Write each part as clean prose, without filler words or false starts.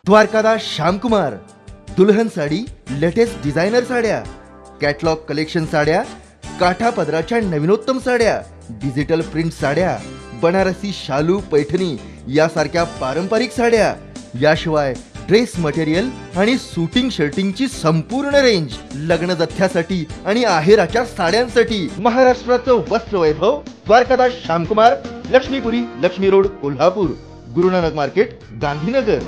द्वारकादास श्यामकुमार, दुल्हन sari, latest designer साड्या, catalogue collection साड्या, काठा पदराच्या नवीनोत्तम साड्या, डिजिटल प्रिंट साड्या, बनारसी शालू पैठणी यासारख्या पारंपरिक साड्या, याशिवाय ड्रेस मटेरियल आणि शूटिंग शर्टिंगची संपूर्ण रेंज, लग्न जथ्यासाठी आणि आहेराच्या साड्यांसाठी महाराष्ट्राचं वस्त्र वैभव द्वारकादास श्यामकुमार, लक्ष्मीपुरी, लक्ष्मी रोड, कोल्हापूर, गुरुनानक मार्केट, गांधीनगर।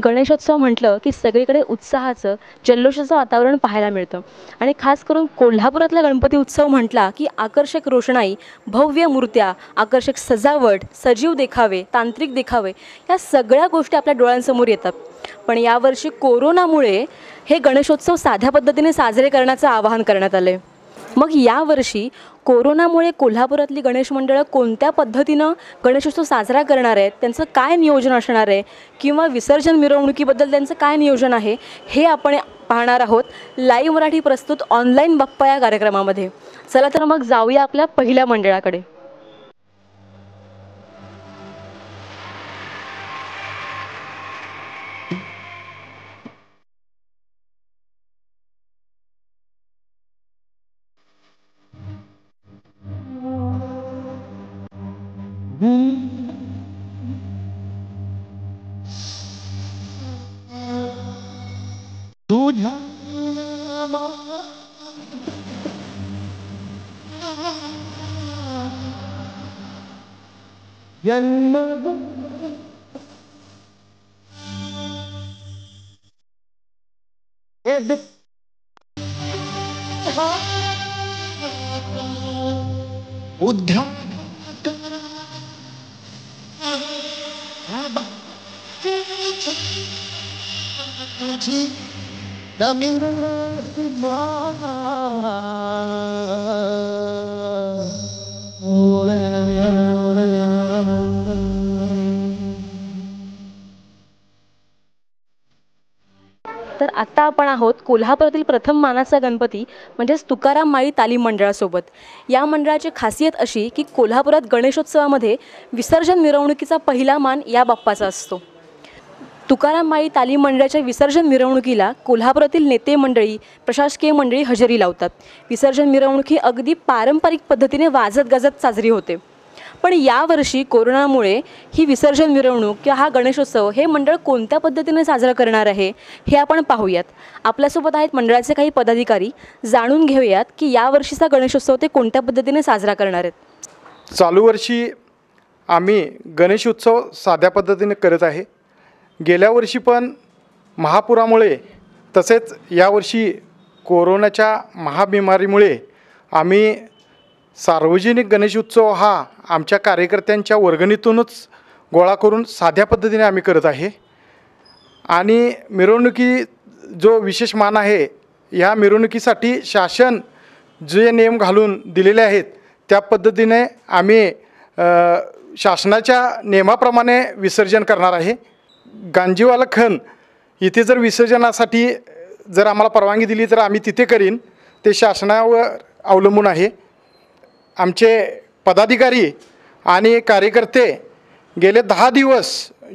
गणेशोत्सव म्हटलं की सगळीकडे उत्साहाचं, जल्लोषाचं वातावरण पाहायला मिळतं आणि खास करून कोल्हापुरातला गणपती उत्सव म्हटला की आकर्षक रोषणाई, भव्य मूर्त्या, आकर्षक सजावट, सजीव देखावे, तांत्रिक देखावे या सगळ्या गोष्टी आपल्या डोळ्यांसमोर येतात। पण यावर्षी कोरोनामुळे हे गणेशोत्सव साध्या पद्धतीने साजरे करण्याचं आवाहन करण्यात आले। मग यावर्षी कोरोनामुळे कोल्हापुरातली गणेश मंडळं कोणत्या पद्धतीनं गणेशोत्सव साजरा करणार आहेत, त्यांचं काय नियोजन असणार आहे किंवा विसर्जन मिरवणुकीबद्दल त्यांचं काय नियोजन आहे हे आपण पाहणार आहोत लाईव्ह मराठी प्रस्तुत ऑनलाईन बाप्पा या कार्यक्रमामध्ये। चला तर मग जाऊया आपल्या पहिल्या मंडळाकडे। तर आता आपण आहोत कोल्हापुरातील प्रथम मानाचा गणपती म्हणजेच तुकाराम माळी तालीम मंडळासोबत। या मंडळाची खासियत अशी की कोल्हापुरात गणेशोत्सवामध्ये विसर्जन मिरवणुकीचा पहिला मान या बाप्पाचा असतो। तुकाराम माळी तालीम मंडळाच्या विसर्जन मिरवणुकीला कोल्हापुरातील नेते मंडळी, प्रशासकीय मंडळी हजेरी लावतात। विसर्जन मिरवणूक अगदी पारंपरिक पद्धतीने वाजत गाजत साजरी होते। पण यावर्षी कोरोनामुळे ही विसर्जन मिरवणूक किंवा हा गणेशोत्सव हे मंडळ कोणत्या पद्धतीने साजरा करणार आहे हे आपण पाहूयात। आपल्यासोबत आहेत मंडळाचे काही पदाधिकारी, जाणून घेऊयात की यावर्षीचा गणेशोत्सव ते कोणत्या पद्धतीने साजरा करणार आहेत। चालू वर्षी आम्ही गणेशोत्सव साध्या पद्धतीने करत आहे। गेल्या वर्षी पण महापुरामुळे तसेच यावर्षी कोरोनाच्या महाबिमारीमुळे आम्ही सार्वजनिक गणेशोत्सव हा आमच्या कार्यकर्त्यांच्या वर्गणीतूनच गोळा करून साध्या पद्धतीने आम्ही करत आहे। आणि मिरवणुकी जो विशेष मान आहे, या मिरवणुकीसाठी शासन जे नियम घालून दिलेले आहेत त्या पद्धतीने आम्ही शासनाच्या नियमाप्रमाणे विसर्जन करणार आहे। गांजीवाला खण इथे जर विसर्जनासाठी जर आम्हाला परवानगी दिली तर आम्ही तिथे करीन, ते शासनावर अवलंबून आहे। आमचे पदाधिकारी आणि कार्यकर्ते गेले 10 दिवस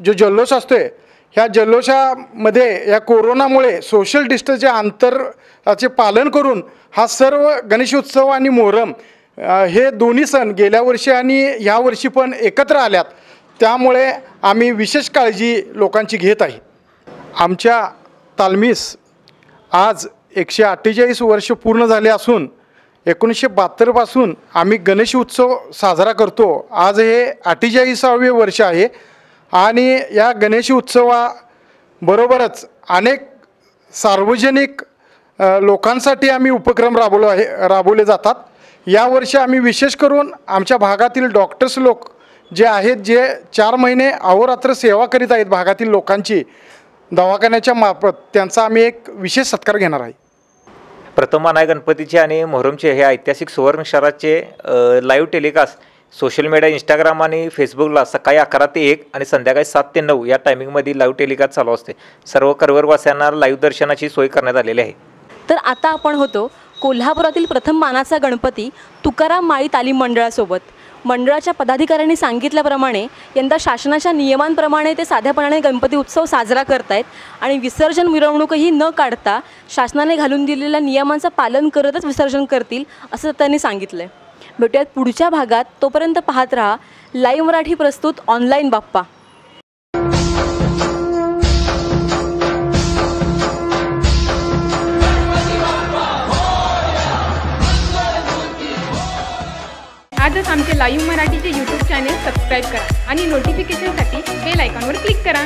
जो जल्लोष असतोय, ह्या जल्लोषामध्ये या कोरोनामुळे सोशल डिस्टन्सचे अंतराचे पालन करून हा सर्व गणेशोत्सव आणि मोहरम हे दोन्ही सण गेल्या वर्षी आणि ह्या वर्षी पण एकत्र आल्यात, त्यामुळे आम्ही विशेष काळजी लोकांची घेत आहे। आमच्या तालमीस आज 148 वर्ष पूर्ण झाले असून 1972 पासून आम्ही गणेश उत्सव साजरा करतो। आज हे 48वे वर्ष आहे आणि या गणेश उत्सवाबरोबरच अनेक सार्वजनिक लोकांसाठी आम्ही उपक्रम राबवले जातात। यावर्षी आम्ही विशेष करून आमच्या भागातील डॉक्टर्स लोक जे आहेत, जे 4 महिने अहोरात्र सेवा करीत आहेत भागातील लोकांची दवाखान्याच्या मार्फत, त्यांचा आम्ही एक विशेष सत्कार घेणार आहे. प्रथम मानाय गणपतीचे आणि मोहरमचे हे ऐतिहासिक सुवर्ण क्षणाचे live telecast social media Instagram आणि फेसबुकला सकाळी 11 ते 1 आणि संध्याकाळी 7 ते 9 या टायमिंगमध्ये लाईव्ह टेलिकास्ट चालू असते. सर्व करवरवासियांना लाईव्ह दर्शनाची सोय करण्यात आलेली आहे. तर आता आपण होतो कोल्हापुरातील प्रथम मानाचा गणपती तुकाराम माळी तालीम मंडळासोबत. मंडळाच्या पदाधिकाऱ्यांनी सांगितल्याप्रमाणे यंदा शासनाच्या नियमांप्रमाणे ते साध्यापणाने गणपती उत्सव साजरा करतायत आणि विसर्जन मिरवणूकही न काढता शासनाने घालून दिलेल्या नियमांचं पालन करतच विसर्जन करतील असं त्यांनी सांगितलं आहे. भेटूयात पुढच्या भागात. तोपर्यंत पाहत रहा लाईव्ह मराठी प्रस्तुत ऑनलाईन बाप्पा. आजच आमचे लाईव्ह मराठीचे यूट्यूब चॅनेल सबस्क्राईब करा आणि नोटिफिकेशनसाठी बेल आयकॉनवर क्लिक करा.